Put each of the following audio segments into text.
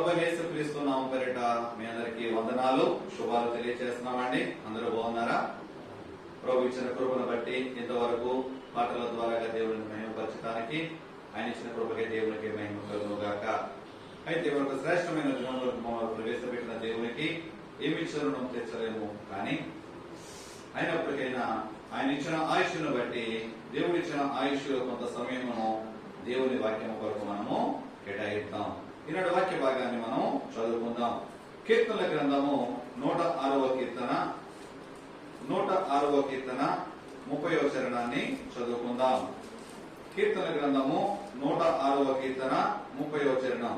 ప్రభు యేసుక్రీస్తు నామం పేరిట మీ అందరికీ వందనాలు, శుభాలు తెలియజేస్తున్నామండి. అందరూ బాగున్నారా? ప్రభు ఇచ్చిన కృపను బట్టి ఇంతవరకు పాటల ద్వారా దేవుడిని మహిమపరచడానికి ఆయన ఇచ్చిన కృపకే దేవునికి మహిమ కలుగును గాక. అయితే ఒక శ్రేష్టమైన దినంలో మమ్మల్ని ప్రవేశపెట్టిన దేవునికి ఏమి ఇచ్చారో మనం తెచ్చలేము, కానీ అయినప్పటికైనా ఆయన ఇచ్చిన ఆయుష్ను బట్టి దేవుడు ఇచ్చిన ఆయుష్ కొంత సమయమును దేవుని వాక్యం కొరకు మనము కేటాయిద్దాం. ఈనాడు వాక్య భాగాన్ని మనం చదువుకుందాం. కీర్తనల గ్రంథము 106వ కీర్తన 30వ చరణాన్ని చదువుకుందాం. కీర్తన గ్రంథము 106వ కీర్తన 30వ చరణం.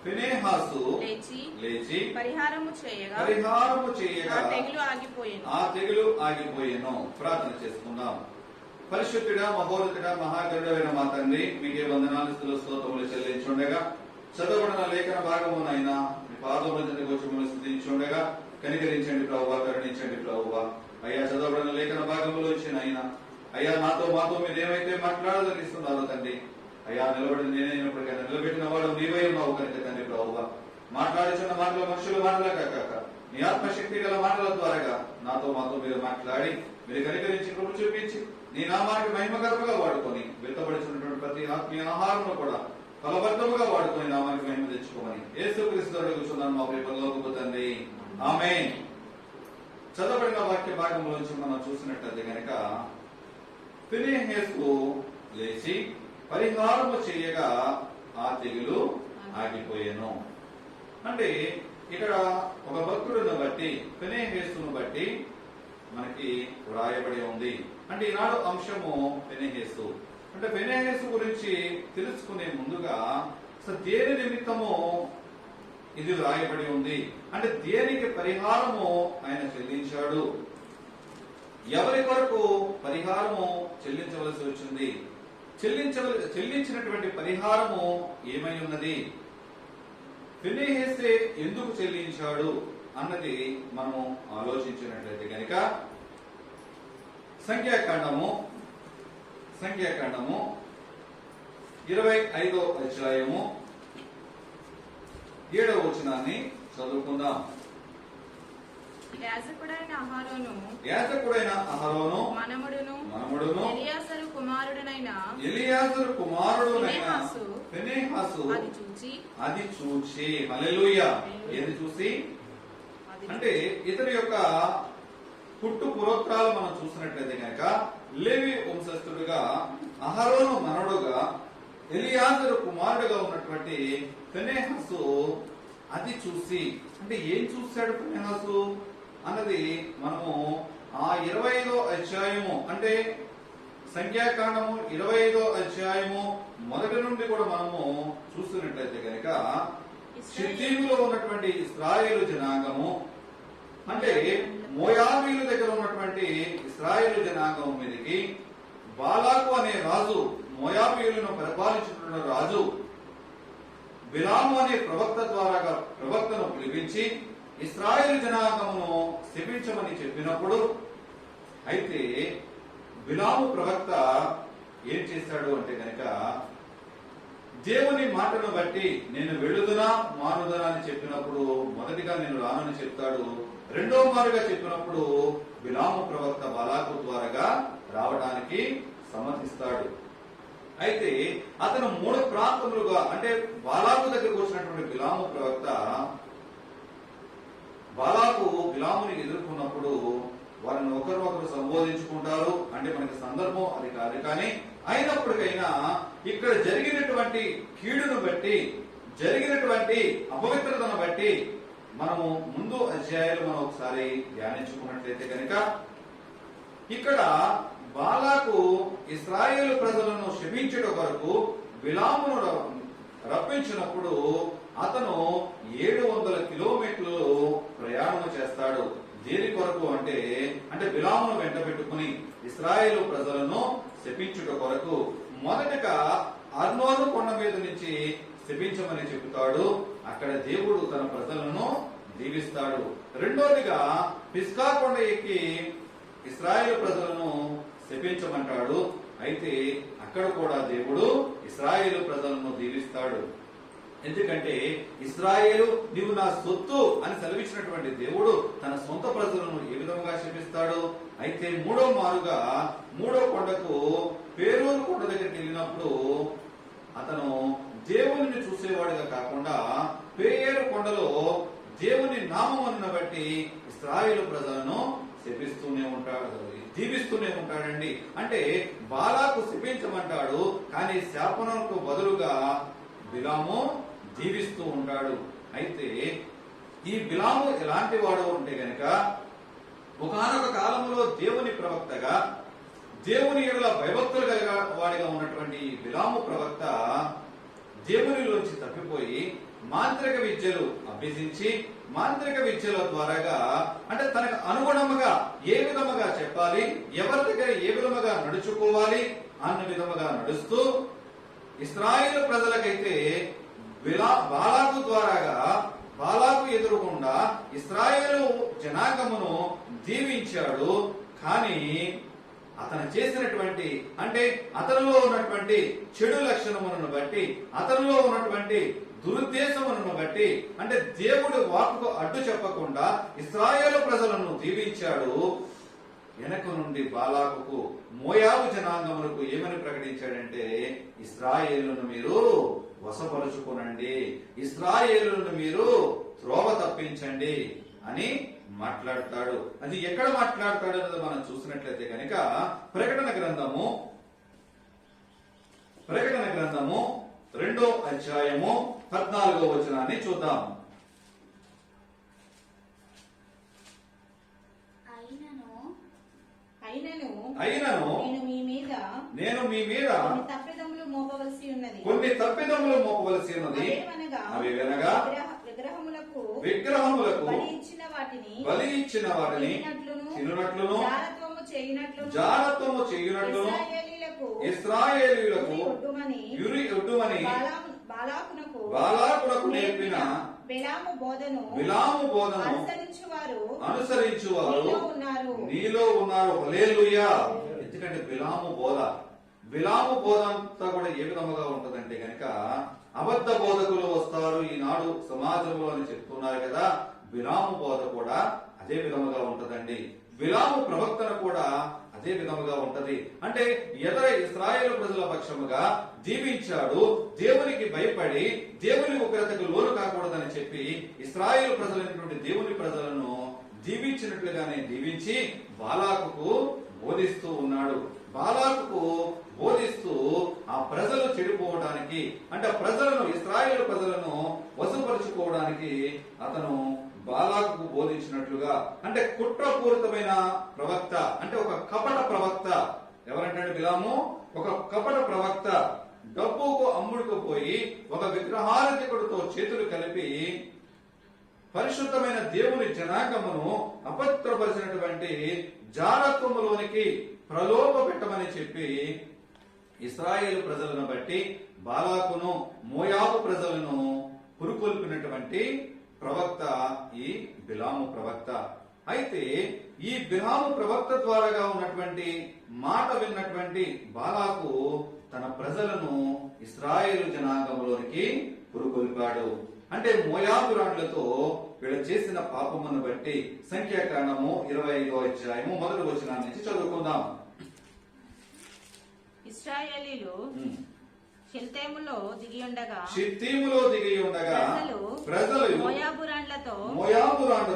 ఫినెహాసు లేచి పరిహారము చేయగా ఆ తెగులు ఆగిపోయేను. ప్రార్థన చేసుకుందాం. పరిశుద్ధుడా, మహోన్నతుడా, మహాగరుడైన మా తండ్రి, మీకే వందనాలు, స్తోత్రములు చెల్లించుండగా చదవబడిన లేఖన భాగమునైనా మీ పాదముల చెంతకు వచ్చి మిమ్మల్ని స్తుతించుండగా కనికరించండి ప్రభువా, కరుణించండి ప్రభువా. అయ్యా, చదవబడిన లేఖన భాగంలో వచ్చినైనా అయ్యా మాతో మీరు ఏమైతే మాట్లాడదలిస్తున్నారో తండ్రి, అయ్యా నిలబడి నేనైనప్పటికైనా నిలబెట్టిన వాడు నీవై ఉన్నావు కనుక తండ్రి ప్రభువా, మాట్లాడుచున్న మాటలు మనుషుల మాటలే కాక నీ ఆత్మశక్తి గల మాటల ద్వారా మాతో మీరు మాట్లాడి మీరు కనికరించి కృప చూపించి నీ నామానికి మహిమకరముగా వాడుకొని వెళ్తబడుచున్నటువంటి ప్రతి ఆత్మీయ ఆహారంలో కూడా ఫలబద్ధముగా వాడుకొని నామానికి మహిమ తెచ్చుకోమని యేసుక్రీస్తు అడుగుచున్నాను మా ప్రియ పరలోకపు తండ్రి, ఆమేన్. చదవబడిన వాక్య భాగంలోంచి మనం చూసినట్లయితే కనుక ఫినెహాసు లేచి పరిహారము చేయగా ఆ తెగులు ఆగిపోయేను. అంటే ఇక్కడ ఒక భక్తుడును బట్టి ఫినెహాసును బట్టి మనకి వ్రాయబడి ఉంది. అంటే ఈనాడు అంశము ఫినెహాసు. అంటే ఫినెహాసు గురించి తెలుసుకునే ముందుగా దేని నిమిత్తము ఇది వ్రాయబడి ఉంది, అంటే దేనికి పరిహారము ఆయన చెల్లించాడు, ఎవరి కొరకు పరిహారము చెల్లించవలసి వచ్చింది, చెల్లించినటువంటి పరిహారము ఏమై ఉన్నది, ఫినెహాసే ఎందుకు చెల్లించాడు అన్నది మనము ఆలోచించినట్లయితే కనుక సంఖ్యాకాండము 25వ అధ్యాయము 7వ వచనాన్ని చదువుకుందాం. యాజకుడైన అహరోను మనమడును ఎలియాజరు కుమారుడైన ఫినెహాసు అది చూచి హల్లెలూయా. ఏది చూసి అంటే ఇతని యొక్క పుట్టు పురోక్తాలు మనం చూసినట్లయితే కనుక లేవి వంశస్థుడుగా అహరోను మనవడుగా ఎలియాజరు కుమారుడుగా ఉన్నటువంటి ఫినెహాసు అది చూసి, అంటే ఏం చూశాడు ఫినెహాసు అన్నది మనము ఆ 25వ అధ్యాయము అంటే సంఖ్యాకాండము 25వ అధ్యాయము మొదటి నుండి కూడా మనము చూస్తున్నట్లయితే కనుక షిత్తీములో ఉన్నటువంటి ఇశ్రాయేలు జనాంగము అంటే మోయాబీల దగ్గర ఉన్నటువంటి ఇశ్రాయేలు జనాంగం మీదకి బాలాకు అనే రాజు, మోయాబీయులను పరిపాలించుతున్న రాజు బిలాము అనే ప్రవక్తను పిలిపించి ఇశ్రాయేలు జనాంగమును శపించమని చెప్పినప్పుడు, అయితే బిలాము ప్రవక్త ఏం చేశాడు అంటే కనుక దేవుని మాటను బట్టి నేను వెళ్ళుదునా మానుదనా అని చెప్పినప్పుడు మొదటిగా నేను రానని చెప్తాడు, రెండో మారుగా చెప్పినప్పుడు బిలాము ప్రవక్త బాలాకు ద్వారా రావడానికి సమ్మతిస్తాడు. అయితే అతను 3 ప్రాంతములుగా అంటే బాలాకు దగ్గరకు వచ్చినటువంటి బిలాము ప్రవక్త బిలాముని ఎదుర్కొన్నప్పుడు వారిని ఒకరు సంబోధించుకుంటారు. అంటే మనకి సందర్భం అది కాదు, కానీ అయినప్పటికైనా ఇక్కడ జరిగినటువంటి కీడును బట్టి, జరిగినటువంటి అపవిత్రతను బట్టి మనము ముందు అధ్యాయాలు మనం ఒకసారి ధ్యానించుకున్నట్లయితే కనుక ఇక్కడ బాలాకు ఇశ్రాయేలు ప్రజలను శపించుట కొరకు బిలామును రప్పించినప్పుడు అతను 700 కిలోమీటర్లు ప్రయాణం చేస్తాడు. దేని కొరకు అంటే బిలామును వెంట పెట్టుకుని ఇశ్రాయేలు ప్రజలను శపించుట కొరకు. మొదటగా అర్నోను కొండ మీద నుంచి శపించమని చెబుతాడు, అక్కడ దేవుడు తన ప్రజలను దీవిస్తాడు. రెండోదిగా పిస్కా కొండ ఎక్కి ఇశ్రాయేలు ప్రజలను శపించమంటాడు, అయితే అక్కడ కూడా దేవుడు ఇశ్రాయేలు ప్రజలను దీవిస్తాడు. అంటాడు. ఎందుకంటే ఇశ్రాయేలు నీవు నా సొత్తు అని సెలవిచ్చినటువంటి దేవుడు తన సొంత ప్రజలను ఏ విధంగా శపిస్తాడు? అయితే మూడో మారుగా మూడో కొండకు పేరూరు కొండ దగ్గరికి వెళ్ళినప్పుడు అతను దేవుని చూసేవాడిగా కాకుండా పేరు కొండలో దేవుని నామమును బట్టి ఇశ్రాయేలు ప్రజలను శపిస్తూనే ఉంటాడు, దీవిస్తూనే ఉంటాడండి. అంటే బాలాకు శపించమంటాడు, కానీ శాపనకు బదులుగా బిలాము దీవిస్తూ ఉంటాడు. అయితే ఈ బిలాము ఎలాంటి వాడు అంటే గనక ఒకానొక కాలంలో దేవుని ప్రవక్తగా, దేవుని ఎడల భయభక్తులు కలిగిన వాడిగా ఉన్నటువంటి ఈ బిలాము ప్రవక్త దేవునిలోంచి తప్పిపోయి మాంత్రిక విద్యలు అభ్యసించి మాంత్రిక విద్యల ద్వారాగా అంటే తనకు అనుగుణముగా ఏ విధముగా చెప్పాలి, ఎవరి దగ్గర ఏ విధముగా నడుచుకోవాలి అన్న విధముగా నడుస్తూ ఇశ్రాయేలు ప్రజలకైతే బాలాకు ద్వారాగా బాలాకు ఎదురుకుండా ఇశ్రాయేలు జనాంగమును దీవించాడు. కానీ అతను చేసినటువంటి అంటే అతనిలో ఉన్నటువంటి చెడు లక్షణములను బట్టి, అతనిలో ఉన్నటువంటి దురుద్దేశములను బట్టి అంటే దేవుడి వాక్కుకు అడ్డు చెప్పకుండా ఇశ్రాయేలు ప్రజలను దీవించాడు. వెనక నుండి బాలాకుకు మోయాబు జనాంగములకు ఏమని ప్రకటించాడంటే ఇశ్రాయేలును మీరు వశపరుచుకునండి, ఇశ్రాయేలును మీరు త్రోవ తప్పించండి అని మాట్లాడతాడు. అది ఎక్కడ మాట్లాడతాడు అన్నది మనం చూసినట్లయితే కనుక ప్రకటన గ్రంథము 2వ అధ్యాయము 14వ వచనాన్ని చూద్దాం. అయినను నేను మీ మీద కొన్ని తప్పిదములు మోపవలసి ఉన్నది. అవి వినగా విగ్రహములకు బలి ఇచ్చిన వాటిని తినునట్లును జారత్వము చేయునట్లును ఇశ్రాయేలీయులకు ఒడ్డుమని బాలాకునకు నేర్పిన బిలాము బోధను అనుసరించువారు నీలో ఉన్నారు. హల్లెలూయా. ఎందుకంటే బిలాము బోధ అంతా కూడా ఏ విధముగా ఉంటదంటే గనక అబద్ధ బోధకులు వస్తారు ఈనాడు సమాజంలో అని చెప్తున్నారు కదా. బిలాము బోధ కూడా అదే విధముగా ఉంటదండి. బిలాము ప్రవక్తన కూడా అదే విధముగా ఉంటది. అంటే ఎదర ఇశ్రాయేలు ప్రజల పక్షముగా దీవించాడు, దేవునికి భయపడి దేవుని ఉగ్రతకు లోను కాకూడదని చెప్పి ఇశ్రాయేలు ప్రజలైనటువంటి దేవుని ప్రజలను దీవించినట్లుగానే దీవించి బాలాకుకు బోధిస్తూ ఉన్నాడు. బాలాకుకు బోధిస్తూ ఆ ప్రజలు చెడిపోవడానికి అంటే ప్రజలను ఇశ్రాయేలు ప్రజలను వశపరుచుకోవడానికి అతను బాలాకు బోధించినట్లుగా అంటే కుట్రపూరితమైన ప్రవక్త అంటే ఒక కపట ప్రవక్త. ఎవరంటే బిలాము ఒక కపట ప్రవక్త. డబ్బుకు అమ్ముడుకుపోయి ఒక విగ్రహారాధికుడితో చేతులు కలిపి పరిశుద్ధమైన దేవుని జనాంగమును అపవిత్రపరిచినటువంటి జారత్వములోనికి ప్రలోభ పెట్టమని చెప్పి ఇశ్రాయేలు ప్రజలను బట్టి బాలాకును మోయాబు ప్రజలను పురుకొల్పినటువంటి ప్రవక్త ఈ బిలాము ప్రవక్త. అయితే ఈ బిలాము ప్రవక్త ద్వారాగా ఉన్నటువంటి మాట విన్నటువంటి బాలాకు తన ప్రజలను ఇశ్రాయేలు జనాంగంలోనికి పురుకొల్పాడు. అంటే మోయాబురాండ్లతో వీళ్ళు చేసిన పాపమును బట్టి సంఖ్యాకాండము 25వ అధ్యాయము 1వ వచనాన్ని నుంచి చదువుకుందాం. ఇశ్రాయేలీలు షిత్తీములో దిగి ఉండగా ప్రజలు మోయాబురాండ్లతో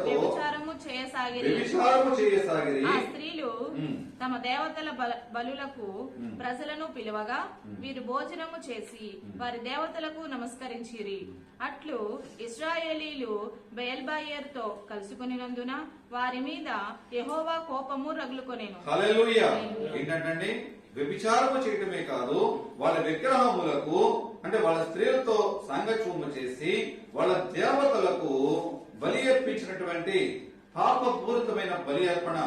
వ్యభిచారము చేయసాగిరి. ఆ స్త్రీలు తమ దేవతల బలులకు ప్రజలను పిలువగా వీరు భోజనము చేసి వారి దేవతలకు నమస్కరించిరి. అట్లు ఇశ్రాయేలీలు బయల్బాయేరుతో కలుసుకునినందున వారి మీద యెహోవా కోపము రగులుకొనెను. హల్లెలూయా. ఏంటంటే వ్యభిచారము చేయటమే కాదు, వాళ్ళ విగ్రహములకు అంటే వాళ్ళ స్త్రీలతో సంగచూము చేసి వాళ్ళ దేవతలకు బలి అర్పించినటువంటి పాపపూరితమైన బలి అర్పణ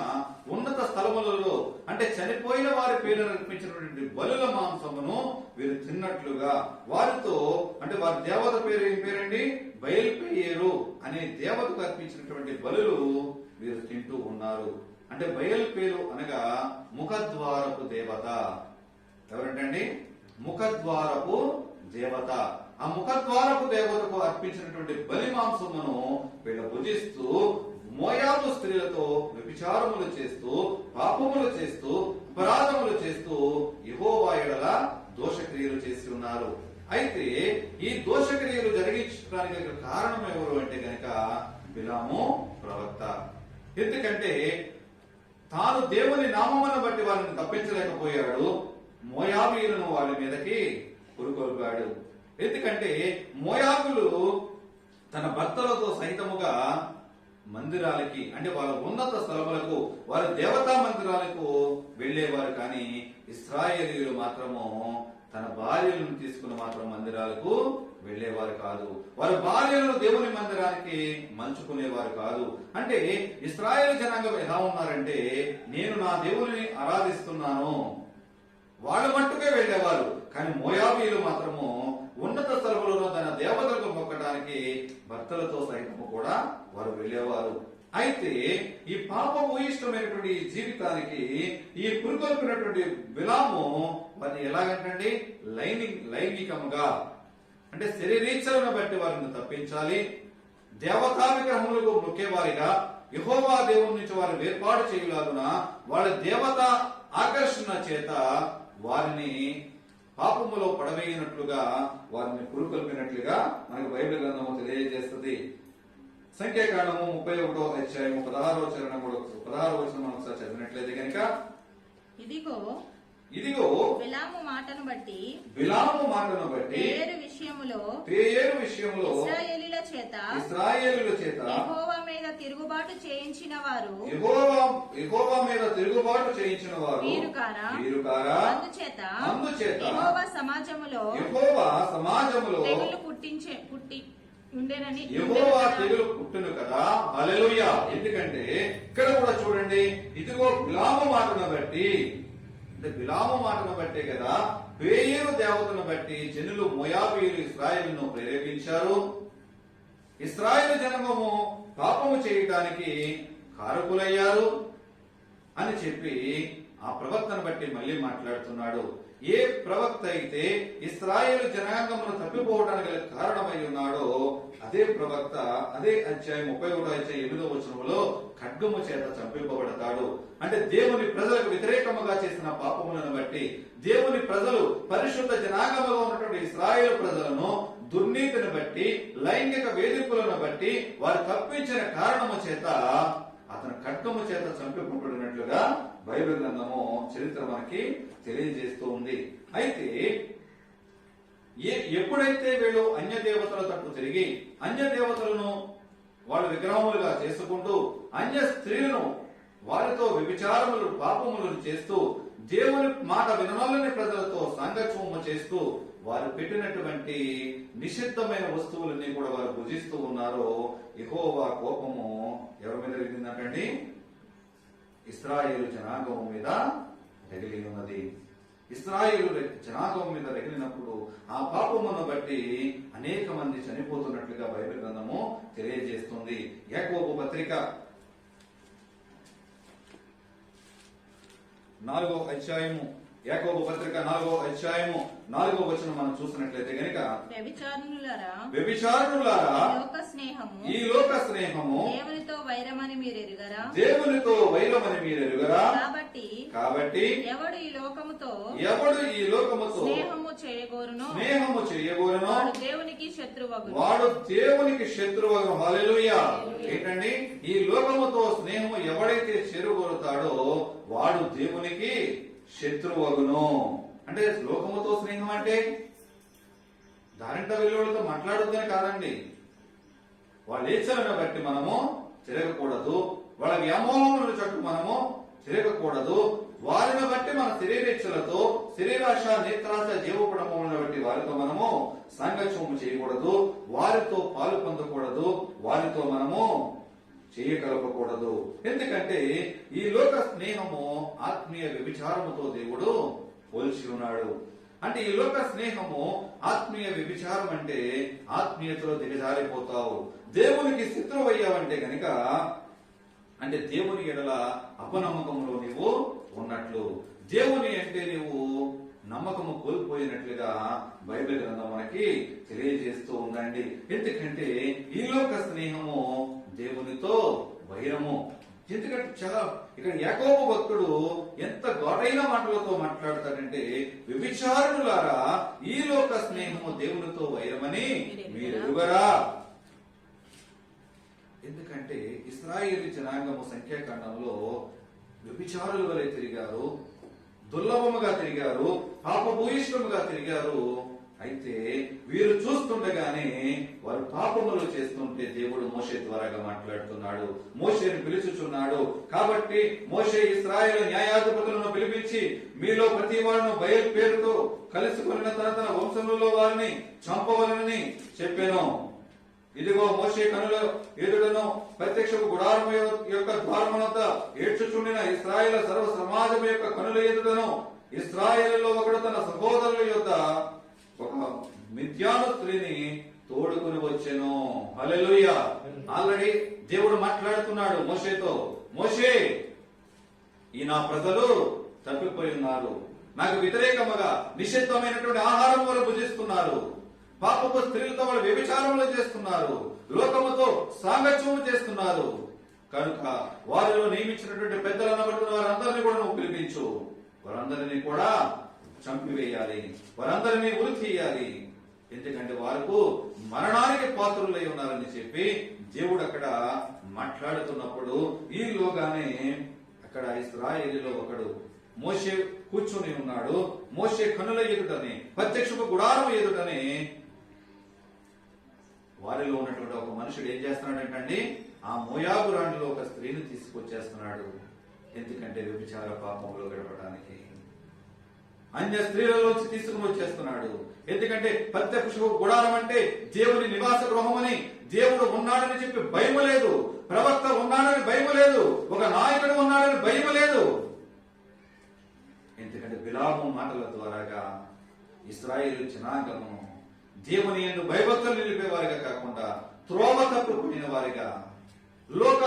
ఉన్నత స్థలములలో అంటే చనిపోయిన వారి పేరు అర్పించినటువంటి బలుల మాంసమును వీరు తిన్నట్లుగా వారితో అంటే వారి దేవత పేరు ఏం పేరండి? బయల్పేయేరు అనే దేవతకు అర్పించినటువంటి బలులు వీరు తింటూ ఉన్నారు. అంటే బయల్పేరు అనగా ముఖద్వారపు దేవత. ఎవరంటండి? ముఖద్వారపు దేవత. ఆ ముఖద్వారపు దేవతకు అర్పించినటువంటి బలి మాంసమును వీళ్ళు భుజిస్తూ మోయాబు స్త్రీలతో వ్యభిచారములు చేస్తూ పాపములు చేస్తూ అపరాధములు చేస్తూ యెహోవా యెడల దోషక్రియలు చేసి ఉన్నారు. అయితే ఈ దోషక్రియలు జరిగించడానికి కారణం ఎవరు అంటే గనక బిలాము ప్రవక్త. ఎందుకంటే తాను దేవుని నామమును బట్టి వారిని తప్పించలేకపోయాడు, మోయాబీయులను వాళ్ళ మీదకి పురుకొల్పాడు. ఎందుకంటే మోయాబులు తన భర్తలతో సహితముగా మందిరాలకి అంటే వాళ్ళ ఉన్నత స్థలములకు వారి దేవతా మందిరాలకు వెళ్లేవారు, కానీ ఇశ్రాయేలీయులు మాత్రము తన భార్యలను తీసుకుని మాత్రం మందిరాలకు వెళ్లేవారు కాదు. వారి భార్యలను దేవుని మందిరానికి మలుచుకునేవారు కాదు. అంటే ఇశ్రాయేలు జనాంగం ఎలా ఉన్నారంటే, నేను నా దేవుని ఆరాధిస్తున్నాను వాళ్ళు మట్టుకే వెళ్లేవారు, కానీ మోయాబీయులు మాత్రము ఉన్నత స్థలములలో తన దేవతలకు మొక్కడానికి భర్తలతో సైతము కూడా వారు వెళ్లేవారు. అయితే ఈ పాపము ఇష్టమైనటువంటి జీవితానికి ఈ పురుకొల్పినటువంటి బిలాము వారిని ఎలాగంటండి లైంగికముగా అంటే శరీరీచ్ఛలను బట్టి వారిని తప్పించాలి, దేవతా విగ్రహములకు మొక్కేవారిగా యెహోవా దేవుని నుంచి వారు వేర్పాటు చేయలాగున వాళ్ళ దేవత ఆకర్షణ చేత వారిని పాపములో పడవేయినట్లుగా వారిని పురుకొల్పినట్లుగా మనకు బైబిల్ గ్రంథము తెలియజేస్తుంది. సంఖ్యాకాండము 31వ అధ్యాయము 16వ వచనం మనం ఒకసారి చదివినట్లయితే కనుక, ఇదిగో బిలాము మాటను బట్టి పేరు విషయములో ఇశ్రాయేలీయుల చేత యెహోవా మీద తిరుగుబాటు చేయించిన వారు వీరు కారా? అందుచేత యెహోవా సమాజములో తెగులు పుట్టి తెగులు పుట్టును కదా. హల్లెలూయా. ఎందుకంటే ఇక్కడ కూడా చూడండి, ఇదిగో బిలాము మాటను బట్టి, అంటే బిలాము మాటను బట్టే కదా బేయేరు దేవతను బట్టి జనులు మోయాబీయులు ఇశ్రాయేలును ప్రేరేపించారు. ఇశ్రాయేలు జనము పాపము చేయటానికి కారకులయ్యారు అని చెప్పి ఆ ప్రవక్తను బట్టి మళ్ళీ మాట్లాడుతున్నాడు. ఏ ప్రవక్త అయితే ఇశ్రాయేలు జనాంగమును తప్పిపోవడానికి కారణమై ఉన్నాడో అదే ప్రవక్త అదే అధ్యాయం 31వ అధ్యాయం 8వ వచనములో ఖడ్గము చేత చంపింపబడతాడు. అంటే దేవుని ప్రజలకు వ్యతిరేకముగా చేసిన పాపములను బట్టి దేవుని ప్రజలు పరిశుద్ధ జనాంగముగా ఉన్నటువంటి ఇశ్రాయేలు ప్రజలను దుర్నీతిని బట్టి లైంగిక వేధింపులను బట్టి వారు తప్పించిన కారణము చేత అతను ఖడ్గము చేత చంపింపబడినట్లుగా బైబిల్ గ్రంథము చరిత్ర మనకి తెలియజేస్తూ ఉంది. అయితే ఎప్పుడైతే వీళ్ళు అన్య దేవతల తట్టు తిరిగి అన్య దేవతలను వాళ్ళు విగ్రహములుగా చేసుకుంటూ అన్య స్త్రీలను వారితో వ్యభిచారములు పాపములను చేస్తూ దేవుని మాట విననొల్లని ప్రజలతో సాంగత్యము చేస్తూ వారు పెట్టినటువంటి నిషిద్ధమైన వస్తువులన్నీ కూడా వారు భుజిస్తూ ఉన్నారు. యెహోవా కోపము ఎవరి మీద రగిలిందంటండి? ఇశ్రాయేలు జనాంగం మీద రగిలి ఉన్నది. ఇశ్రాయేలు జనాంగం మీద రగిలినప్పుడు ఆ పాపమును బట్టి అనేక మంది చనిపోతున్నట్లుగా బైబిల్ గ్రంథము తెలియజేస్తుంది. యాకోబు పత్రిక 4వ అధ్యాయము, యాకోబు పత్రిక 4వ అధ్యాయము 4వ వచనం మనం చూసినట్లయితే గనుక, వ్యభిచారులారా ఈ లోక స్నేహము దేవునితో వైరమని మీరు ఎరుగరా? కాబట్టి ఎవడు ఈ లోకముతో స్నేహము చేయగోరునో వాడు దేవునికి శత్రువగును. హల్లెలూయా. ఏంటండి? ఈ లోకముతో స్నేహము ఎవడైతే చెరుగోరుతాడో వాడు దేవునికి శత్రువగును. అంటే లోకముతో స్నేహం అంటే దారింట వెళ్ళేవాళ్ళతో మాట్లాడొద్దని కాదండి. వాళ్ళ ఇచ్చలను బట్టి మనము తిరగకూడదు, వాళ్ళ వ్యామోహములను చుట్టూ మనము తిరగకూడదు. వారిని బట్టి మన శరీరేచ్ఛలతో శరీరాశ నేత్రాశ జీవపడములను బట్టి వారితో మనము సాంగత్యము చేయకూడదు, వారితో పాలు పొందకూడదు, వారితో మనము చేయకలపకూడదు. ఎందుకంటే ఈ లోక స్నేహము ఆత్మీయ వ్యభిచారముతో దేవుడు పోల్చి ఉన్నాడు. అంటే ఈ లోక స్నేహము ఆత్మీయ వ్యభిచారం అంటే ఆత్మీయతలో దిగజారిపోతావు. దేవునికి శత్రువు అయ్యావంటే గనుక అంటే దేవుని ఎడల అపనమ్మకంలో నీవు ఉన్నట్లు. దేవుని అంటే నీవు నమ్మకము కోల్పోయినట్లుగా బైబిల్ గ్రంథం మనకి తెలియజేస్తూ ఉందండి. ఎందుకంటే ఈ లోక స్నేహము దేవునితో వైరము. ఎందుకంటే చాలా ఇక్కడ యాకోబు భక్తుడు ఎంత ఘాటైన మాటలతో మాట్లాడతాడంటే, వ్యభిచారులారా ఈ లోక స్నేహము దేవునితో వైరమని మీరు ఎరుగరా. ఎందుకంటే ఇశ్రాయేలు జనాంగము సంఖ్యాకాండంలో వ్యభిచారుల వలె తిరిగారు, దుర్లభముగా తిరిగారు, పాపభూయిష్టముగా తిరిగారు. అయితే వీరు చూస్తుండగానే వారు పాపములు చేస్తుంటే దేవుడు మోషే ద్వారాగా మాట్లాడుతున్నాడు, మోషేని పిలుచుచున్నాడు. కాబట్టి మోషే ఇశ్రాయేలు న్యాయాధిపతులను పిలిపించి, మీలో ప్రతి వాడును బయలు పేరుతో కలుసుకున్న తన వంశములలో వారిని చంపవలనని చెప్పాను. ఇదిగో మోషే కనుల ఎదుటను ప్రత్యక్షపు గుడారము యొక్క ద్వారమునంత ఏడ్చుచుండిన ఇశ్రాయేలు సర్వ సమాజం యొక్క కనుల ఎదుటను ఇశ్రాయేలులో ఒకడు తన సహోదరుల యొక్క ఒక మిథ్యాను స్త్రీని తోడుకుని వచ్చెను. హల్లెలూయా. ఆల్రెడీ దేవుడు మాట్లాడుతున్నాడు మోషేతో, మోషే, ఈ నా ప్రజలు తప్పిపోయి ఉన్నారు, నాకు వ్యతిరేకముగా నిషిద్ధమైనటువంటి ఆహారం వారు భుజిస్తున్నారు, పాపపు స్త్రీలతో వాళ్ళు వ్యభిచారములు చేస్తున్నారు, లోకముతో సాంగత్యము చేస్తున్నారు. కనుక వారిలో నియమించినటువంటి పెద్దలను వారందరినీ కూడా నువ్వు పిలిపించు, వారందరినీ కూడా చంపివేయాలి, వారందరినీ ఉరి తీయాలి, ఎందుకంటే వారికి మరణానికి పాత్రులై ఉన్నారని చెప్పి దేవుడు అక్కడ మాట్లాడుతున్నప్పుడు ఈలోగానే అక్కడ ఇశ్రాయేలులో ఒకడు మోషే కూర్చొని ఉన్నాడు. మోషే కనుల ఎదుటని ప్రత్యక్షపు గుడారం ఎదుటని వారిలో ఉన్నటువంటి ఒక మనుషుడు ఏం చేస్తున్నాడంటండి, ఆ మోయాబు రాణిలో ఒక స్త్రీని తీసుకొచ్చేస్తున్నాడు. ఎందుకంటే వ్యభిచార పాపంలో గడపడానికి అన్య స్త్రీలలోంచి తీసుకుని వచ్చేస్తున్నాడు. ఎందుకంటే ప్రత్యక్ష గుడారం అంటే దేవుని నివాస గృహమని, దేవుడు ఉన్నాడని చెప్పి భయం లేదు, ప్రవక్త ఉన్నాడని భయం లేదు, ఒక నాయకుడు ఉన్నాడని భయం లేదు. ఎందుకంటే బిలాము మాటల ద్వారాగా ఇశ్రాయేలు జనాంగము దేవుని యందు భయభక్తులు నిలిపేవారిగా కాకుండా త్రోవ తప్పిపోయిన వారిగా, లోక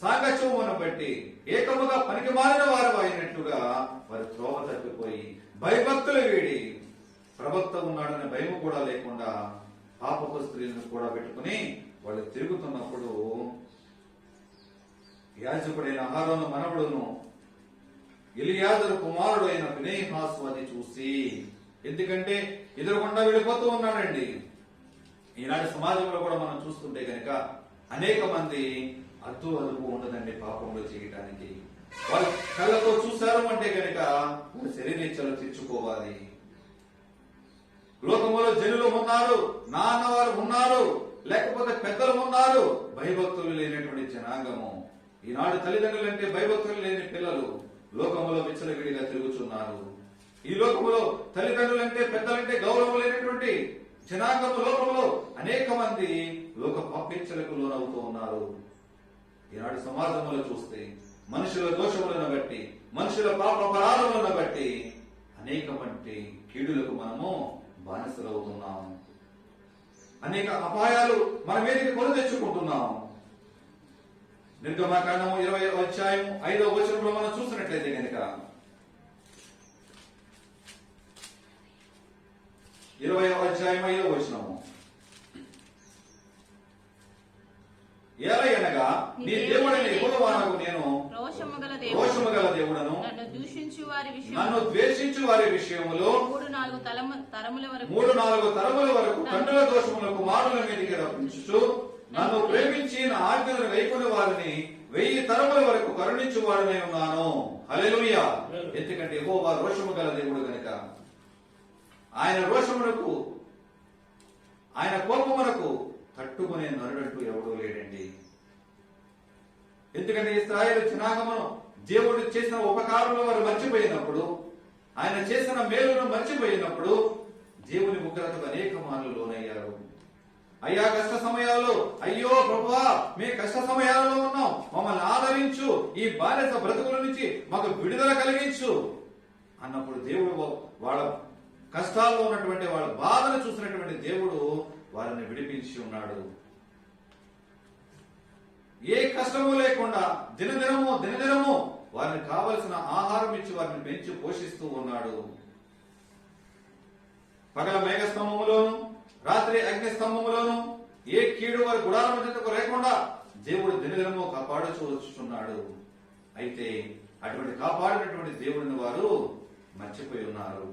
సాంగత్యమును బట్టి ఏకముగా పనికి మారిన వారు అయినట్లుగా వారు త్రోవ తప్పిపోయి భయభక్తులు వీడి, ప్రవక్త ఉన్నాడనే భయం కూడా లేకుండా పాపపు స్త్రీలను కూడా పెట్టుకుని వాళ్ళు తిరుగుతున్నప్పుడు యాజకుడైన అహరోను మనవడును ఎలియాజరు కుమారుడు అయిన ఫినెహాసు అది చూసి, ఎందుకంటే ఎదురుకుండా వెళ్ళిపోతూ ఉన్నాడండి. ఈనాటి సమాజంలో కూడా మనం చూస్తుంటే కనుక అనేక మంది అద్దు అదుపు ఉండదండి పాపంలో చేయటానికి. వాళ్ళు కళ్ళతో చూశారు అంటే కనుక వాళ్ళ శరీరేచ్ఛలు తెచ్చుకోవాలి. లోకములో జనులు ఉన్నారు, నాన్నవారు ఉన్నారు, లేకపోతే పెద్దలు ఉన్నారు, భయభక్తులు లేనటువంటి జనాంగము. ఈనాడు తల్లిదండ్రులు అంటే భయభక్తులు లేని పిల్లలు లోకములో విచ్చలవిడిగా తిరుగుతున్నారు. ఈ లోకములో తల్లిదండ్రులంటే పెద్దలంటే గౌరవం లేనటువంటి జనాంగము లోకంలో అనేక మంది లోక పాపేచ్ఛలకు లోనవుతూ ఉన్నారు. ఈనాడు సమాజంలో చూస్తే మనుషుల దోషములను బట్టి, మనుషుల పాపపరాధములను బట్టి అనేక మంది కీడులకు మనము బానిసలవుతున్నాము. అనేక అపాయాలు మన మీదకి కొని తెచ్చుకుంటున్నాము. నిర్గమకాండము 20వ అధ్యాయం 5వ వచనంలో మనం చూసినట్లయితే కనుక 20వ అధ్యాయం 5వ వచనము, ఏలయనగా నీ దేవుడైన యెహోవానగు నేను రోషము గల దేవుడను, నన్ను ద్వేషించు వారి విషయములో 3-4 తరముల వరకు తండ్రుల దోషములకు కుమారుల మీదకి రప్పించుచు, నన్ను ప్రేమించి నా ఆజ్ఞలను గైకొన్న వారిని 1000 తరముల వరకు కరుణించు వాడనై ఉన్నాను. హల్లెలూయా. ఎందుకంటే యెహోవా రోషము గల దేవుడు గనుక ఆయన రోషమునకు, ఆయన కోపమునకు తట్టుకునే నరుడంటూ ఎవడూ లేడండి. ఎందుకంటే ఇశ్రాయేలు జనాంగమును దేవుడు చేసిన ఉపకారంలో వారు మర్చిపోయినప్పుడు, ఆయన చేసిన మేలును మర్చిపోయినప్పుడు దేవుని ఉగ్రతకు అనేక మార్లు లోనయ్యారు. అయ్యా కష్ట సమయాల్లో, అయ్యో ప్రభువా మేము కష్ట సమయాలలో ఉన్నాం, మమ్మల్ని ఆదరించు, ఈ బానిస బ్రతుకుల నుంచి మాకు విడుదల కలిగించు అన్నప్పుడు దేవుడు వాళ్ళ కష్టాల్లో ఉన్నటువంటి వాళ్ళ బాధను చూసినటువంటి దేవుడు వారిని విడిపించి ఉన్నాడు. ఏ కష్టము లేకుండా దినదినము వారిని కావలసిన ఆహారం ఇచ్చి వారిని పెంచి పోషిస్తూ ఉన్నాడు. పగల మేఘ స్తంభములోను రాత్రి అగ్ని స్తంభములోను ఏ కీడు వారి గుడారం మధ్యకు లేకుండా దేవుడు దినదినము కాపాడుచూ వచ్చుచున్నాడు. అయితే అటువంటి కాపాడినటువంటి దేవుడిని వారు మర్చిపోయి ఉన్నారు.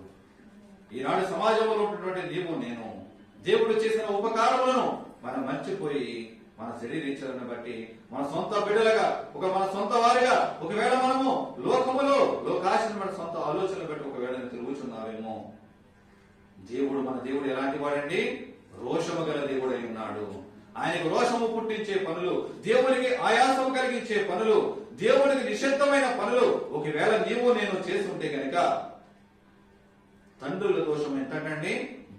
ఈనాడు సమాజంలో ఉన్నటువంటి నీవు నేను దేవుడు చేసిన ఉపకారములను మనం మర్చిపోయి మన శరీరీచ్ఛలను బట్టి మన సొంత బిడ్డలుగా మన సొంత వారిగా ఒకవేళ మనము లోకములో లోకాశను మన సొంత ఆలోచనలు బట్టి ఒకవేళ తిరుగుచున్నావేమో. మన దేవుడు ఎలాంటి వాడండి? రోషము గల దేవుడై ఉన్నాడు. ఆయనకు రోషము పుట్టించే పనులు, దేవునికి ఆయాసం కలిగించే పనులు, దేవునికి నిషిద్ధమైన పనులు ఒకవేళ నీవు నేను చేస్తుంటే గనక తండ్రుల దోషం ఎంతండి?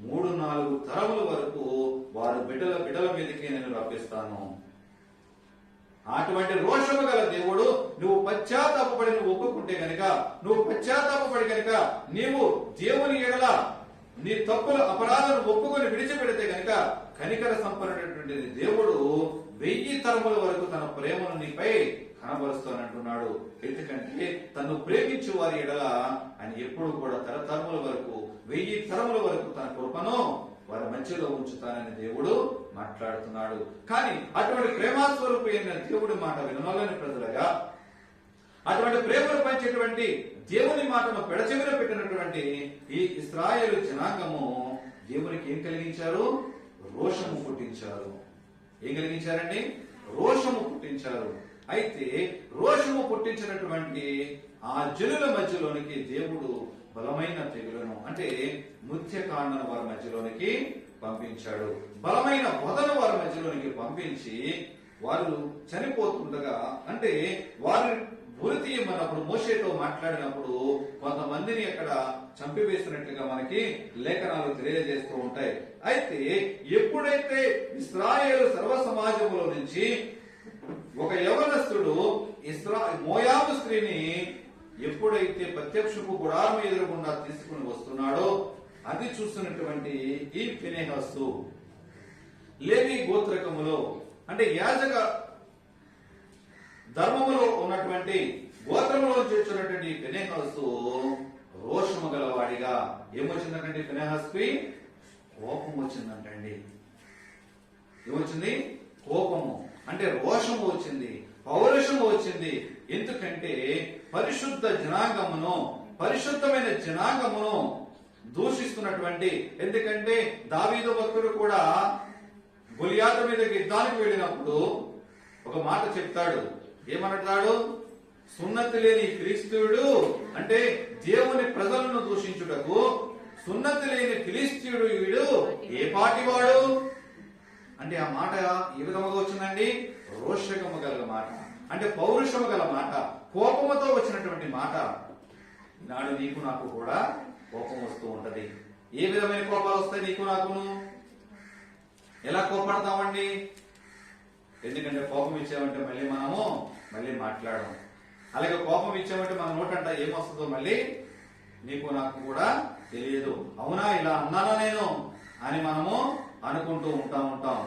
3-4 తరముల వరకు వారు బిడ్డల మీదకి నేను రప్పిస్తాను. అటువంటి రోషము గల దేవుడు నువ్వు పశ్చాత్తాపపడి నువ్వు ఒప్పుకుంటే గనక, నువ్వు పశ్చాత్తాపపడి గనక నీవు దేవుని ఎడల నీ తప్పుల అపరాధాలను ఒప్పుకొని విడిచిపెడితే గనక కనికర సంపన్నటువంటి దేవుడు 1000 తరముల వరకు తన ప్రేమను నీపై కనబరుస్తానంటున్నాడు. ఎందుకంటే తను ప్రేమించు వారి ఎడల ఆయన ఎప్పుడు కూడా తరతరముల వరకు 1000 తరముల వరకు తన కృపను వారి మధ్యలో ఉంచుతానని దేవుడు మాట్లాడుతున్నాడు. కానీ అటువంటి ప్రేమాస్వరూపి అయిన దేవుడి మాట వినోలని ప్రజలుగా అటువంటి ప్రేమను పంచేటువంటి దేవుని మాటను పెడచెవిన పెట్టినటువంటి ఈ ఇశ్రాయేలు జనాంగము దేవునికి ఏం కలిగించారు? రోషము పుట్టించారు. ఏం కలిగించారండి? రోషము పుట్టించారు. అయితే రోషము పుట్టించినటువంటి ఆ జనుల మధ్యలోనికి దేవుడు బలమైన తెగులను అంటే మృత్యకాండను వారి మధ్యలోనికి పంపించాడు. బలమైన వదను వారి మధ్యలోనికి పంపించి వారు చనిపోతుండగా అంటే వారి ఉరి తీయమన్నప్పుడు మోషేతో మాట్లాడినప్పుడు కొంతమందిని అక్కడ చంపివేసినట్లుగా మనకి లేఖనాలు తెలియజేస్తూ ఉంటాయి. అయితే ఎప్పుడైతే ఇశ్రాయేలు సర్వ సమాజంలో నుంచి ఒక యవనస్తుడు మోయాబు స్త్రీని ఎప్పుడైతే ప్రత్యక్షపు గుడారం ఎదురుగుండా తీసుకుని వస్తున్నాడో అది చూస్తున్నటువంటి ఈ ఫినెహాసు లేవి గోత్రకములో అంటే యాజక ధర్మములో ఉన్నటువంటి గోత్రములో చేర్చున్నటువంటి ఫినెహాసు రోషము గలవాడిగా ఏమొచ్చిందంటే ఫినెహాస్కి కోపం వచ్చిందంటండి. ఏమొచ్చింది? కోపము అంటే రోషము వచ్చింది, పౌరుషము వచ్చింది. ఎందుకంటే పరిశుద్ధ జనాంగమును, పరిశుద్ధమైన జనాంగమును దూషిస్తున్నటువంటి, ఎందుకంటే దావీదు భక్తుడు కూడా గొలియాతు మీదకి యుద్ధానికి వెళ్ళినప్పుడు ఒక మాట చెప్తాడు. ఏమంటాడు? సున్నతి లేని ఫిలిస్తీయుడు అంటే దేవుని ప్రజలను దూషించుటకు సున్నతి లేని ఫిలిస్తీయుడు వీడు ఏ పాటివాడు అంటే ఆ మాట ఏ విధముగా వచ్చిందండి? రోషకము గల మాట అంటే పౌరుషము గల మాట, కోపముతో వచ్చినటువంటి మాట. నాడు నీకు నాకు కూడా కోపం వస్తూ ఉంటది. ఏ విధమైన కోపాలు వస్తాయి నీకు నాకును? ఎలా కోపడతామండి? ఎందుకంటే కోపం ఇచ్చామంటే మళ్ళీ మాట్లాడడం. అలాగే కోపం ఇచ్చామంటే మన నోటంట ఏమొస్తుందో మళ్ళీ నీకు నాకు కూడా తెలియదు. అవునా ఇలా అన్నానా నేను అని మనము అనుకుంటూ ఉంటాం.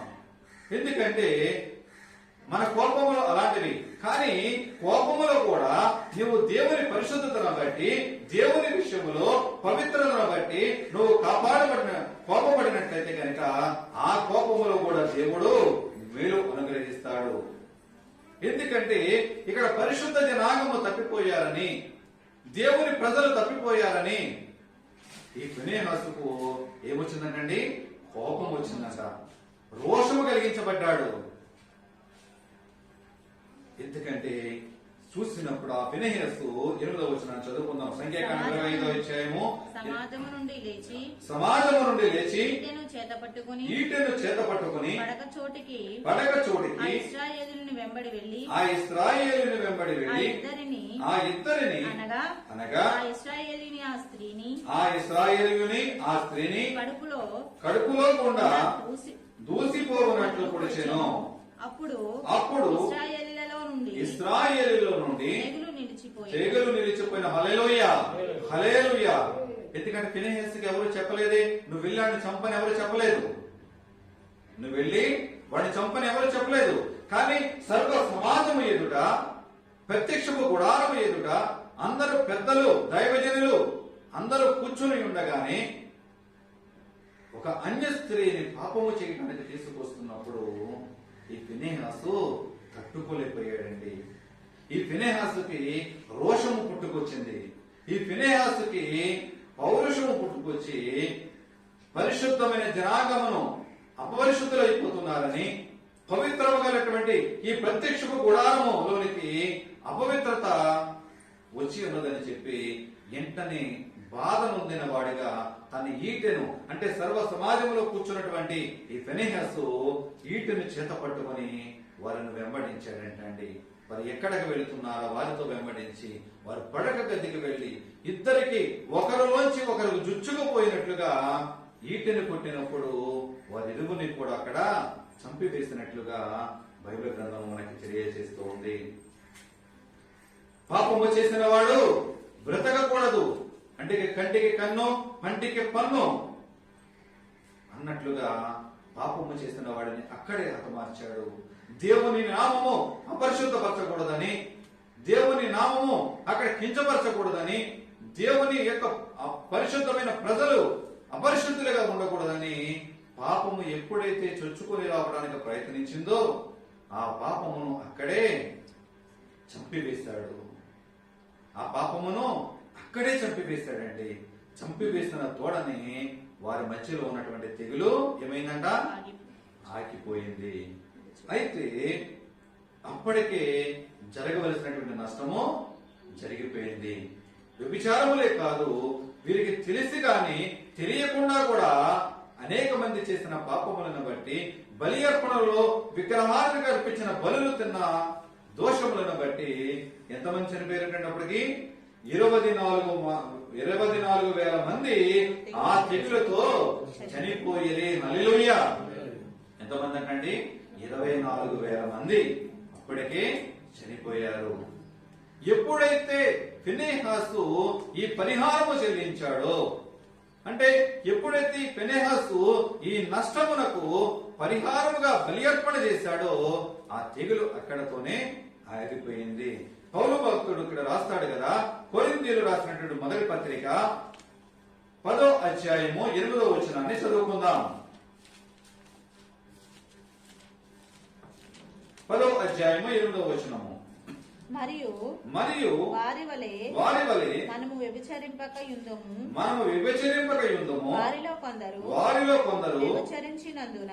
ఎందుకంటే మన కోపములు అలాంటివి. కానీ కోపములో కూడా నువ్వు దేవుని పరిశుద్ధతను బట్టి, దేవుని విషయంలో పవిత్రతను బట్టి నువ్వు కోపపడినట్లయితే కనుక ఆ కోపములో కూడా దేవుడు మేలు అనుగ్రహిస్తాడు. ఎందుకంటే ఇక్కడ పరిశుద్ధ జనాంగము తప్పిపోయారని, దేవుని ప్రజలు తప్పిపోయారని ఈ ఫినెహాసుకు ఏమొచ్చిందంటండి? కోపం వచ్చిందంట, రోషము కలిగించబడ్డాడు. ఎందుకంటే చూసినప్పుడు ఆ ఫినెహాసు 8వ వచనాన్ని చదువుకుందాం. సంఖ్యాకాండం 25వ అధ్యాయము. సమాజము నుండి లేచి ఈటెను చేత పట్టుకొని పడక చోటికి ఆ ఇశ్రాయేలుని వెంబడి వెళ్ళి ఆ ఇద్దరిని అనగా ఆ ఇశ్రాయేలుని ఆ స్త్రీని కడుపులో గుండా దూసిపోవునట్లు పొడిచెను. అప్పుడు ఇశ్రాయేలులో నుండి తెగులు నిలిచిపోయిన. హల్లెలూయా, హల్లెలూయా. ఎందుకంటే ఫినెహాసుకి ఎవరు చెప్పలేదే నువ్వు వెళ్ళి వాడిని చంపని ఎవరు చెప్పలేదు. నువ్వు వెళ్ళి వాడిని చంపని ఎవరు చెప్పలేదు. కానీ సర్వ సమాజము ఎదుట, ప్రత్యక్షపు గుడారము ఎదుట అందరూ పెద్దలు, దైవజనులు అందరూ కూర్చుని ఉండగానే ఒక అన్య స్త్రీని పాపము చేయడానికి తీసుకొస్తున్నప్పుడు ఈ ఫినెహాసు తట్టుకోలేకపోయాడండి. ఈ ఫినెహాసుకి రోషము పుట్టుకొచ్చింది. ఈ ఫినెహాసుకి పౌరుషము పుట్టుకొచ్చి పరిశుద్ధమైన జనాంగమును అపరిశుద్ధులైపోతున్నారని, పవిత్రము కలిగినటువంటి ఈ ప్రత్యక్షపు గుడారములోనికి అపవిత్రత వచ్చి ఉన్నదని చెప్పి వెంటనే బాధ నొందిన వాడిగా తన ఈటెను, అంటే సర్వ సమాజంలో కూర్చున్నటువంటి ఈ ఫినెహాసు ఈటెను చేత పట్టుకొని వారిని వెంబడించాడంటండి. వారు ఎక్కడికి వెళుతున్నారో వారితో వెంబడించి వారు పడక గదికి వెళ్లి ఇద్దరికి ఒకరిలోంచి ఒకరు జుచ్చుకుపోయినట్లుగా ఈటెను కొట్టినప్పుడు వారి ఇరువుని కూడా అక్కడ చంపివేసినట్లుగా బైబిల్ గ్రంథం మనకి తెలియజేస్తూ ఉంది. పాపము చేసిన వాడు బ్రతకకూడదు అంటే కంటికి కన్ను పంటికి పన్ను అన్నట్లుగా పాపము చేసిన వాడిని అక్కడే హతమార్చాడు. దేవుని నామము అపరిశుద్ధపరచకూడదని, దేవుని నామము అక్కడ కించపరచకూడదని, దేవుని యొక్క పరిశుద్ధమైన ప్రజలు అపరిశుద్ధులుగా ఉండకూడదని పాపము ఎప్పుడైతే చొచ్చుకొని రావడానికి ప్రయత్నించిందో ఆ పాపమును అక్కడే చంపివేశాడు. ఆ పాపమును అక్కడే చంపివేశాడండి. చంపివేసిన తోడని వారి మధ్యలో ఉన్నటువంటి తెగులు ఏమైందంట? ఆగిపోయింది. అయితే అప్పటికే జరగవలసినటువంటి నష్టము జరిగిపోయింది. వ్యభిచారములే కాదు, వీరికి తెలిసి గాని తెలియకుండా కూడా అనేక మంది చేసిన పాపములను బట్టి, బలి అర్పణలో విగ్రహాలకు అర్పించిన బలులు తిన్న దోషములను బట్టి ఎంతమంది చనిపోయారంటప్పటికి 24,000 మంది ఆ తెగులతో చనిపోయేది. హల్లెలూయా! ఎంతమంది అంటండి? 24,000 మంది అప్పటికే చనిపోయారు. ఎప్పుడైతే ఫినెహాసు ఈ పరిహారము చెల్లించాడో, అంటే ఎప్పుడైతే ఈ ఫినెహాసు ఈ నష్టమునకు పరిహారముగా బలి అర్పణ చేశాడో ఆ తెగులు అక్కడతోనే ఆగిపోయింది. పౌలు భక్తుడు ఇక్కడ రాస్తాడు కదా, కొరింథీయులు రాసినటువంటి మొదటి పత్రిక 10వ అధ్యాయము 8వ వచనాన్ని చదువుకుందాం. 10వ అధ్యాయము 8వ వచనము. మరియు వారి వలె మనము వ్యభిచరింపక యుందుము. వారిలో కొందరు వ్యభిచరించినందున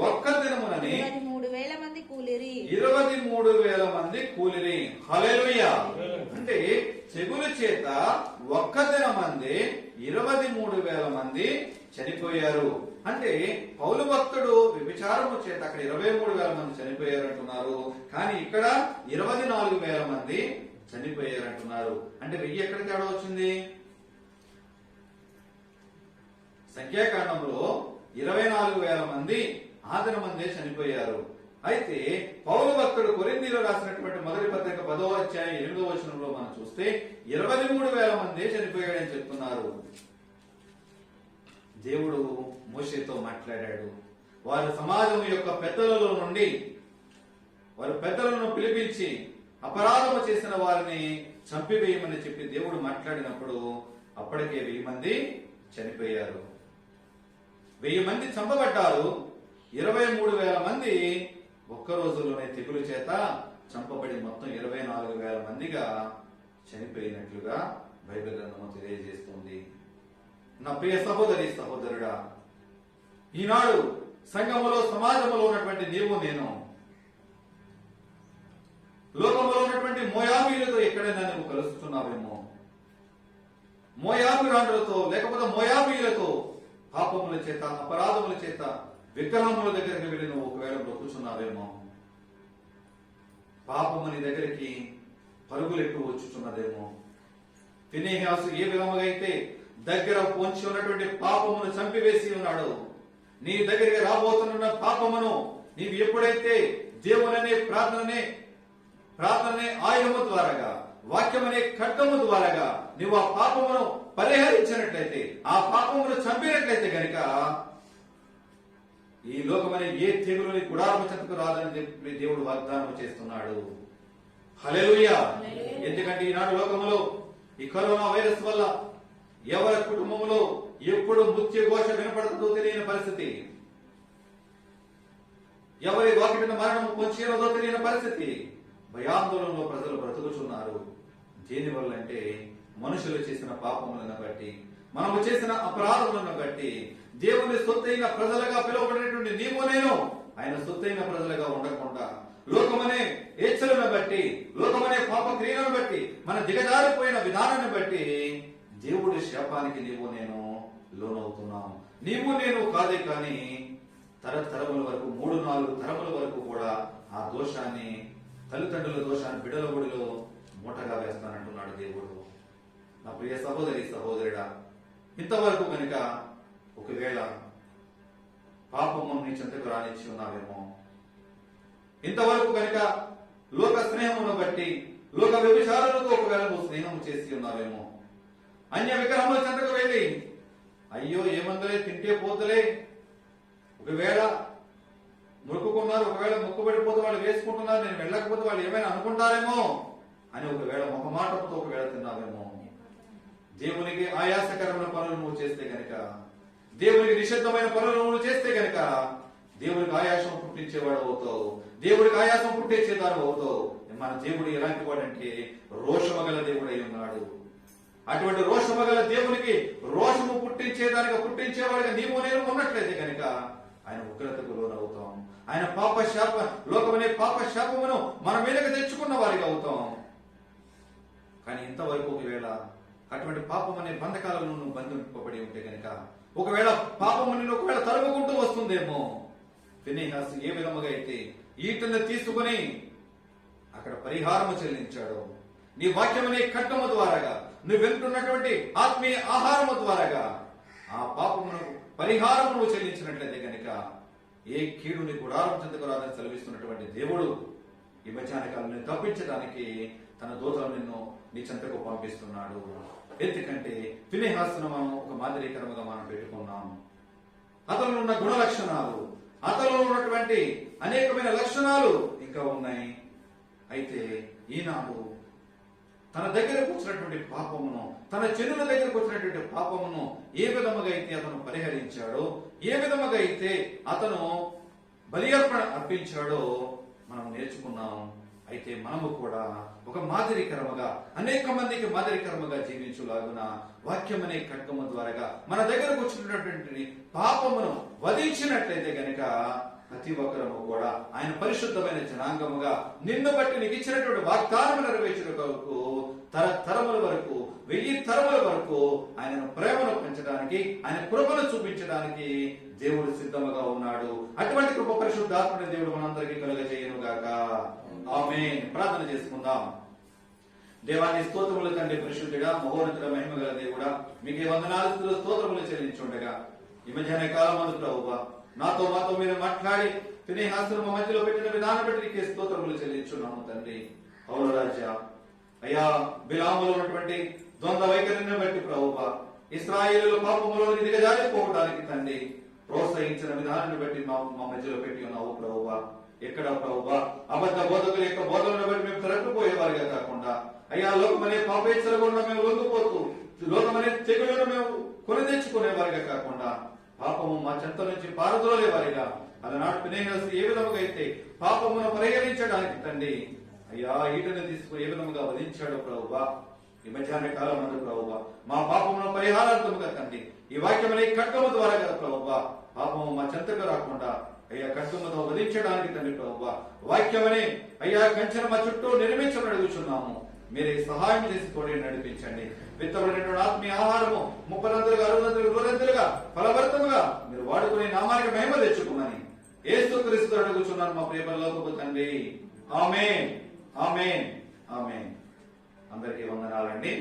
ఒక్క దినముననే 23,000 మంది కూలిరి. 23,000 మంది కూలిరి. హల్లెలూయా! అంటే తెగులు చేత ఒక్క దినమందే 23,000 మంది చనిపోయారు. అంటే పౌలు భక్తుడు వ్యభిచారము చేత అక్కడ 23,000 మంది చనిపోయారు అంటున్నారు, కానీ ఇక్కడ 24,000 మంది చనిపోయారు అంటున్నారు. అంటే 1000 ఎక్కడ తేడా వచ్చింది? సంఖ్యాకాండంలో 24,000 మంది ఆ దినమందే చనిపోయారు. అయితే పౌలు భక్తుడు కొరింథీయులు రాసినటువంటి మొదటి పత్రిక 10వ అధ్యాయం 8వ వచనంలో మనం చూస్తే 23,000 మంది చనిపోయాడని చెప్తున్నారు. దేవుడు మోషేతో మాట్లాడాడు. వారి సమాజం యొక్క పెద్దలలో నుండి వారి పెద్దలను పిలిపించి అపరాధము చేసిన వారిని చంపివేయమని చెప్పి దేవుడు మాట్లాడినప్పుడు అప్పటికే 1000 మంది చనిపోయారు. 1000 మంది చంపబడ్డారు. 23,000 మంది ఒక్క రోజులోనే తెగులు చేత చంపబడి మొత్తం 24,000 మందిగా చనిపోయినట్లుగా బైబిల్ గ్రంథము తెలియజేస్తుంది. నా ప్రియ సహోదరి సహోదరుడా, ఈనాడు సంఘములో సమాజంలో ఉన్నటువంటి నీవు నేను లోకంలో ఉన్నటువంటి మోయాబీలతో ఎక్కడైనా నువ్వు కలుస్తున్నావేమో, మోయాబీరాండ్రులతో లేకపోతే మోయాబీలతో పాపముల చేత అపరాధముల చేత విగ్రహముల దగ్గరికి వెళ్ళి నువ్వు ఒకవేళ బ్రతుకుతున్నావేమో, పాపము నీ దగ్గరికి పరుగులెట్టు వచ్చుచున్నదేమో. ఫినెహాసు ఏ విధముగా అయితే దగ్గర పొంచి ఉన్నటువంటి పాపమును చంపివేసి ఉన్నాడు, నీ దగ్గరికి రాబోతున్న పాపమును నీవు ఎప్పుడైతే దేవుననే ప్రార్థననే ఆయుధము ద్వారాగా, వాక్యమనే ఖడ్గము ద్వారాగా నీవు ఆ పాపమును పరిహరించినట్లయితే, ఆ పాపమును చంపినట్లయితే గనుక ఈ లోకమనే ఏ తెగులుని గుడారము చెంతకు రాదని చెప్పి దేవుడు వాగ్దానం చేస్తున్నాడు. హల్లెలూయా! ఎందుకంటే ఈనాడు లోకములో ఈ కరోనా వైరస్ వల్ల ఎవరి కుటుంబంలో ఎప్పుడు మృత్యు ఘోష వినపడుతుందో తెలియని పరిస్థితి, ఎవరి వాకిటిన మరణం పొంచినదో తెలియని పరిస్థితి, భయాందోళనలో ప్రజలు బ్రతుకుచున్నారు. దేనివల్ల అంటే మనుషులు చేసిన పాపములను బట్టి, మనము చేసిన అపరాధములను బట్టి. దేవుని సొత్తైన ప్రజలుగా పిలువబడినటువంటి నీవు నేను ఆయన సొత్తైన ప్రజలుగా ఉండకుండా లోకమనే ఏచ్చలను బట్టి, లోకమనే పాప క్రియలను బట్టి, మన దిగజారిపోయిన విధానాన్ని బట్టి దేవుడి శాపానికి నీవు నేను లోనవుతున్నాం. నీవు నేను కాదే కానీ తరతరముల వరకు 3-4 తరముల వరకు కూడా ఆ దోషాన్ని, తల్లిదండ్రుల దోషాన్ని బిడ్డల ఒడిలో మూటగా వేస్తానంటున్నాడు దేవుడు. నా ప్రియ సహోదరి సహోదరుడా, ఇంతవరకు కనుక ఒకవేళ పాపము నీ చెంతకు రానిచ్చి ఉన్నావేమో, ఇంతవరకు కనుక లోక స్నేహమును బట్టి, లోక వ్యభిచారులతో ఒకవేళ నువ్వు స్నేహం చేసి ఉన్నావేమో, అన్య విగ్రహముల చెంతకు వెళ్ళి అయ్యో ఏమందలే తింటే పోతలే, ఒకవేళ మొక్కుకున్నారు, ఒకవేళ మొక్కుబడిపోతే వాళ్ళు వేసుకుంటున్నారు, నేను వెళ్ళకపోతే వాళ్ళు ఏమైనా అనుకుంటారేమో అని ఒకవేళ మొహమాటంతో ఒకవేళ తిన్నావేమో. దేవునికి ఆయాసకరమైన పనులు నువ్వు చేస్తే గనక, దేవునికి నిషిద్ధమైన పనులు నువ్వు చేస్తే గనక దేవుడికి ఆయాసం పుట్టించేవాడు అవుతావు, దేవుడికి ఆయాసం పుట్టించేదారు అవుతావు. మన దేవుడు ఎలాంటి వాడంటే రోషమగల దేవుడు అయి ఉన్నాడు. అటువంటి రోషమగల దేవునికి రోషము పుట్టించేవాడిగా నీవు నేను ఉన్నట్లయితే కనుక ఆయన ఉగ్రతకు లోనవుతాం. ఆయన పాప శాప లోకమనే పాప శాపమును మన మీదకి తెచ్చుకున్న వారిగా అవుతాం. కానీ ఇంతవరకు ఒకవేళ అటువంటి పాపం అనే బంధకాలను నువ్వు బంధింపబడి ఉంటే కనుక, ఒకవేళ పాపము నిన్ను ఒకవేళ తరుముకుంటూ వస్తుందేమో, ఫినెహాసు ఏ విధముగా అయితే ఈటను తీసుకుని అక్కడ పరిహారము చెల్లించాడు, నీ వాక్యమనే ఖడ్గము ద్వారాగా, నువ్వు వెళ్తున్నటువంటి ఆత్మీయ ఆహారము ద్వారాగా ఆ పాపమును పరిహారము నువ్వు చెల్లించినట్లయితే కనుక ఏ కీడుని గుడారం చెంతకు రాదని సెలవిస్తున్నటువంటి దేవుడు ఈ మధ్యాహ్న కాలం తప్పించడానికి తన దూతలను నిన్ను నీ చెంతకు పంపిస్తున్నాడు. ఎందుకంటే ఫినెహాసును మనం ఒక మాదిరికరముగా మనం పెట్టుకున్నాం. అతనిలో ఉన్న గుణ లక్షణాలు, అతనిలో ఉన్నటువంటి అనేకమైన లక్షణాలు ఇంకా ఉన్నాయి. అయితే ఈనాడు తన దగ్గరకు వచ్చినటువంటి పాపమును, తన చెల్లుల దగ్గరకు వచ్చినటువంటి పాపమును ఏ విధముగా అయితే అతను పరిహరించాడో, ఏ విధముగా అయితే అతను బలి అర్పణ అర్పించాడో మనం నేర్చుకున్నాం. అయితే మనము కూడా ఒక మాదిరికరముగా, అనేక మందికి మాదిరికరముగా జీవించులాగున వాక్యం అనే ఖడ్గము ద్వారా మన దగ్గరకు వచ్చినటువంటి పాపమును వధించినట్లయితే గనక ప్రతి ఒక్కరము కూడా ఆయన పరిశుద్ధమైన జనాంగముగా నిన్ను బట్టి నీకు ఇచ్చినటువంటి వాగ్దానం నెరవేర్చిన కొరకు తరతరముల వరకు, 1000 తరముల వరకు ఆయనను ప్రేమను పెంచడానికి, ఆయన కృపను చూపించడానికి దేవుడు సిద్ధముగా ఉన్నాడు. అటువంటి కృప పరిశుద్ధాత్మని దేవుడు మనందరికీ కలుగజేయును గాక. ఆమేన్. ప్రార్థన చేసుకుందాం. దేవాన్ని స్తోత్రములు తండ్రి, పరిశుద్ధుడా, మహోన్నతుడ, మహిమగల దేవుడా, మీకే వందనాలు స్తోత్రములు చెల్లించుండగా ఈ మధ్యాహ్న కాలం అందు ప్రభువా నాతో మాతో మీరు మాట్లాడి ఫినెహాసును మా మధ్యలో పెట్టిన విధానం బట్టి నీకే స్తోత్రములు చెల్లించున్నాము తండ్రి. అవును రాజా, అయ్యా బిలాములో ఉన్నటువంటి ద్వంద్వ వైఖరిని బట్టి ప్రభువా ఇశ్రాయేలు పాపములోకి దిగజారిపోవడానికి తండ్రి ప్రోత్సహించిన విధానాన్ని బట్టి మా మధ్యలో పెట్టి ఉన్నావు ప్రభువా. ఎక్కడ ప్రభువా అబద్ధ బోధకుల యొక్క బోధనను బట్టి మేము తరట్టుపోయేవారిగా కాకుండా, అయ్యా లోకమనే పాపేచ్చరకుండా మేము లొంగిపోతూ, లోకమనే తెగులను మేము కొని తెచ్చుకునేవారిగా కాకుండా, పాపము మా చెంత నుంచి పారదోలేవారిగా అలనాడు ఫినెహాసు ఏ విధముగా అయితే పాపమును పరిహరించడానికి తండ్రి అయ్యా ఈటను తీసుకుని ఏ విధముగా వధించాడు ప్రభువా. ఈ మధ్యాహ్న కాలం అందు ప్రభువా మా పాపమును పరిహారార్థముగా తండ్రి ఈ వాక్యమనే ఖడ్గము ద్వారా కదా ప్రభువా పాపము మా చెంతకు రాకుండా అయ్యా ఖడ్గముతో వధించడానికి తండ్రి ప్రభువా వాక్యమనే అయ్యా కంచెను మా చుట్టూ నిర్మించమని అడుగుచున్నాము. మీరే సహాయం చేసి తోడే నడిపించండి. విత్తబడినటువంటి ఆత్మీయ ఆహారము 30 60 100 ఫలభరితముగా మీరు వాడుకునే నామానికి మహిమ తెచ్చుకోమని యేసుక్రీస్తు అడుగుచున్నాను మా ప్రియ పరలోకపు తండ్రి. ఆమేన్, ఆమేన్, ఆమేన్. అందరికీ వందనాలండి.